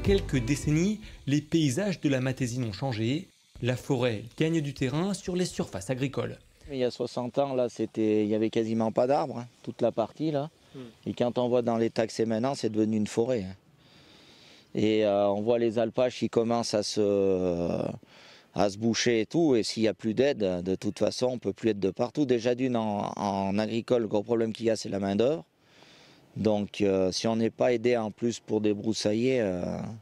quelques décennies, les paysages de la Matésine ont changé. La forêt gagne du terrain sur les surfaces agricoles. Il y a 60 ans, là, il n'y avait quasiment pas d'arbres, hein, toute la partie là. Et quand on voit dans l'état que c'est maintenant, c'est devenu une forêt. Hein. Et on voit les alpages qui commencent à se boucher et tout. Et s'il n'y a plus d'aide, de toute façon, on ne peut plus être de partout. Déjà d'une, en agricole, le gros problème qu'il y a, c'est la main-d'œuvre. Donc si on n'est pas aidé en plus pour débroussailler,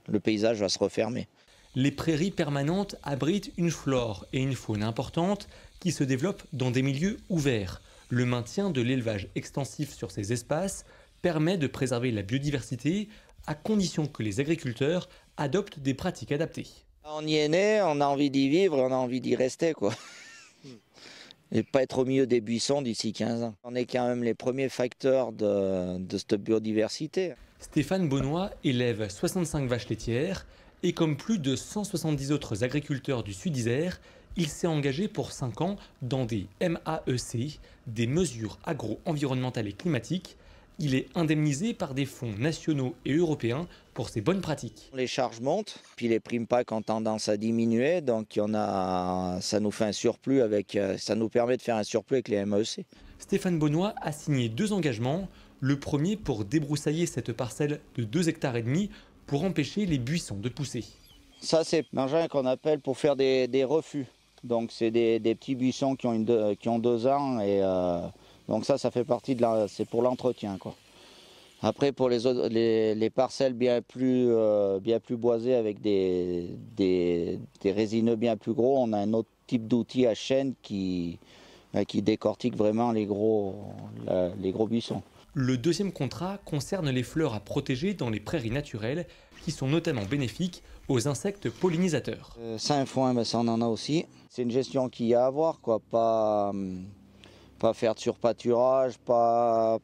le paysage va se refermer. Les prairies permanentes abritent une flore et une faune importantes qui se développent dans des milieux ouverts. Le maintien de l'élevage extensif sur ces espaces permet de préserver la biodiversité à condition que les agriculteurs adoptent des pratiques adaptées. On y est né, on a envie d'y vivre, on a envie d'y rester, quoi. Et pas être au milieu des buissons d'ici 15 ans. On est quand même les premiers facteurs de cette biodiversité. Stéphane Bonnoy élève 65 vaches laitières et comme plus de 170 autres agriculteurs du Sud-Isère, il s'est engagé pour 5 ans dans des MAEC, des mesures agro-environnementales et climatiques. Il est indemnisé par des fonds nationaux et européens pour ses bonnes pratiques. Les charges montent, puis les primes PAC ont tendance à diminuer, donc ça nous fait un surplus ça nous permet de faire un surplus avec les MAEC. Stéphane Bonnoy a signé 2 engagements. Le premier pour débroussailler cette parcelle de 2,5 hectares pour empêcher les buissons de pousser. Ça, c'est un engin qu'on appelle pour faire des refus. Donc c'est des petits buissons qui ont 2 ans et donc ça fait partie c'est pour l'entretien, quoi. Après pour les parcelles bien plus boisées avec des résineux bien plus gros, on a un autre type d'outil à chaîne qui décortique vraiment les gros buissons. Le deuxième contrat concerne les fleurs à protéger dans les prairies naturelles qui sont notamment bénéfiques aux insectes pollinisateurs. Ça, un foin, ça on en a aussi. C'est une gestion qu'il y a à avoir, quoi. Pas faire de surpâturage, pas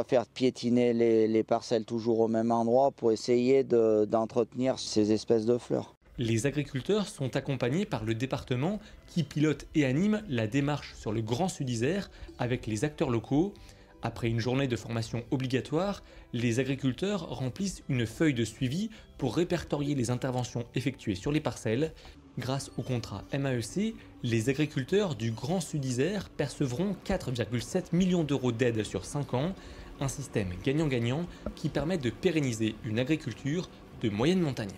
faire piétiner les parcelles toujours au même endroit pour essayer d'entretenir ces espèces de fleurs. Les agriculteurs sont accompagnés par le département qui pilote et anime la démarche sur le Grand Sud-Isère avec les acteurs locaux. Après une journée de formation obligatoire, les agriculteurs remplissent une feuille de suivi pour répertorier les interventions effectuées sur les parcelles. Grâce au contrat MAEC, les agriculteurs du Grand Sud-Isère percevront 4,7 millions d'euros d'aide sur 5 ans, un système gagnant-gagnant qui permet de pérenniser une agriculture de moyenne montagne.